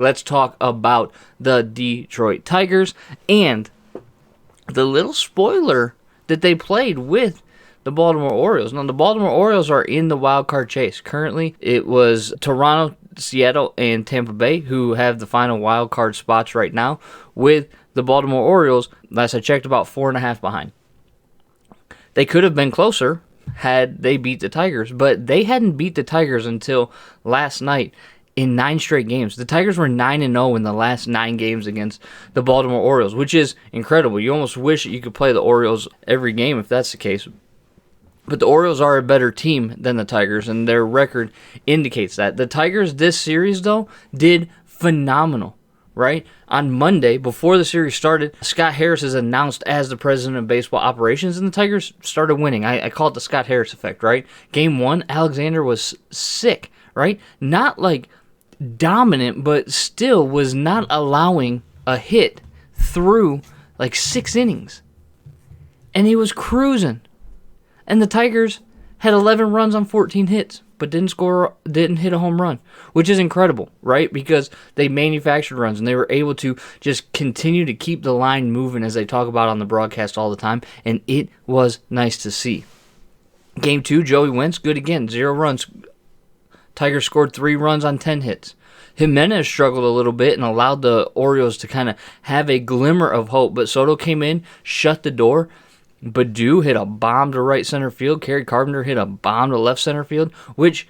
Let's talk about the Detroit Tigers and the little spoiler that they played with the Baltimore Orioles. Now, the Baltimore Orioles are in the wild card chase. Currently, it was Toronto, Seattle, and Tampa Bay who have the final wild card spots right now, with the Baltimore Orioles, last I checked, about 4.5 behind. They could have been closer had they beat the Tigers, but they hadn't beat the Tigers until last night in 9 straight games. The Tigers were 9-0 in the last 9 games against the Baltimore Orioles, which is incredible. You almost wish that you could play the Orioles every game if that's the case. But the Orioles are a better team than the Tigers, and their record indicates that. The Tigers this series, though, did phenomenal, right? On Monday, before the series started, Scott Harris is announced as the president of baseball operations, and the Tigers started winning. I call it the Scott Harris effect, right? Game 1, Alexander was sick, right? Not like dominant, but still was not allowing a hit through like 6 innings. And he was cruising. And the Tigers had 11 runs on 14 hits, but didn't hit a home run, which is incredible, right? Because they manufactured runs and they were able to just continue to keep the line moving, as they talk about on the broadcast all the time, and it was nice to see. Game 2, Joey Wentz, good again, 0 runs. Tigers scored 3 runs on 10 hits. Jimenez struggled a little bit and allowed the Orioles to kind of have a glimmer of hope, but Soto came in, shut the door. Baddoo hit a bomb to right center field. Kerry Carpenter hit a bomb to left center field, which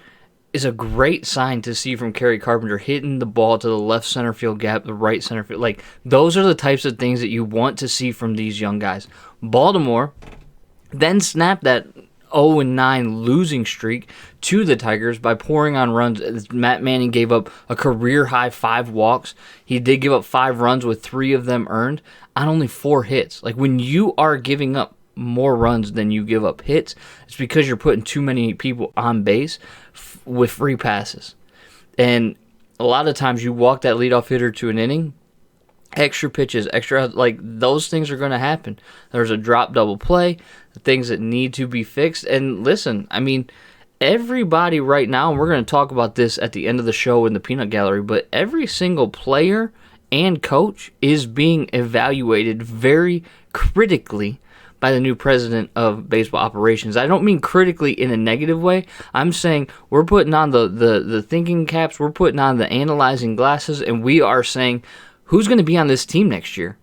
is a great sign to see from Kerry Carpenter, hitting the ball to the left center field gap, the right center field. Like, those are the types of things that you want to see from these young guys. Baltimore then snapped that 0-9 losing streak to the Tigers by pouring on runs. Matt Manning gave up a career-high 5 walks. He did give up 5 runs, with 3 of them earned on only 4 hits. Like, when you are giving up more runs than you give up hits, it's because you're putting too many people on base with free passes. And a lot of times you walk that leadoff hitter to an inning, extra pitches, like, those things are going to happen. There's a drop double play, things that need to be fixed. And listen, I mean, everybody right now, and we're going to talk about this at the end of the show in the peanut gallery, but every single player and coach is being evaluated very critically by the new president of baseball operations. I don't mean critically in a negative way. I'm saying we're putting on the thinking caps, we're putting on the analyzing glasses, and we are saying, who's going to be on this team next year?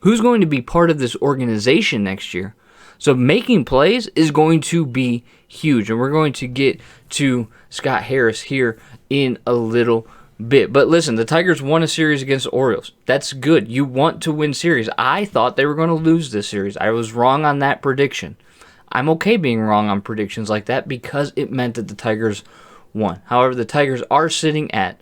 Who's going to be part of this organization next year? So making plays is going to be huge, and we're going to get to Scott Harris here in a little bit. But listen, the Tigers won a series against the Orioles. That's good. You want to win series. I thought they were going to lose this series. I was wrong on that prediction. I'm okay being wrong on predictions like that because it meant that the Tigers won. However, the Tigers are sitting at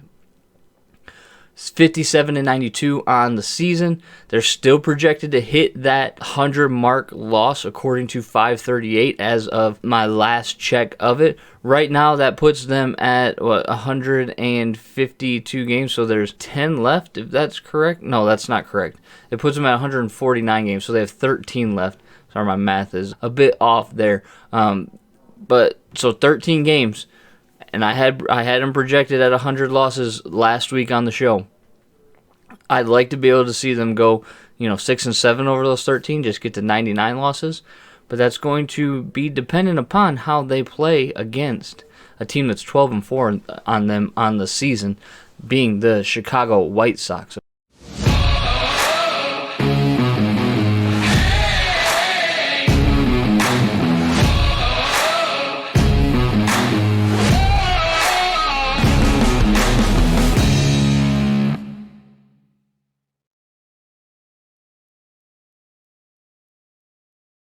57-92 on the season. They're still projected to hit that 100-mark loss according to 538 as of my last check of it. Right now, that puts them at 152 games, so there's 10 left, if that's correct. No, that's not correct. It puts them at 149 games, so they have 13 left. Sorry, my math is a bit off there. But so 13 games. And I had them projected at 100 losses last week on the show. I'd like to be able to see them go, 6-7 over those 13, just get to 99 losses. But that's going to be dependent upon how they play against a team that's 12-4 on them on the season, being the Chicago White Sox.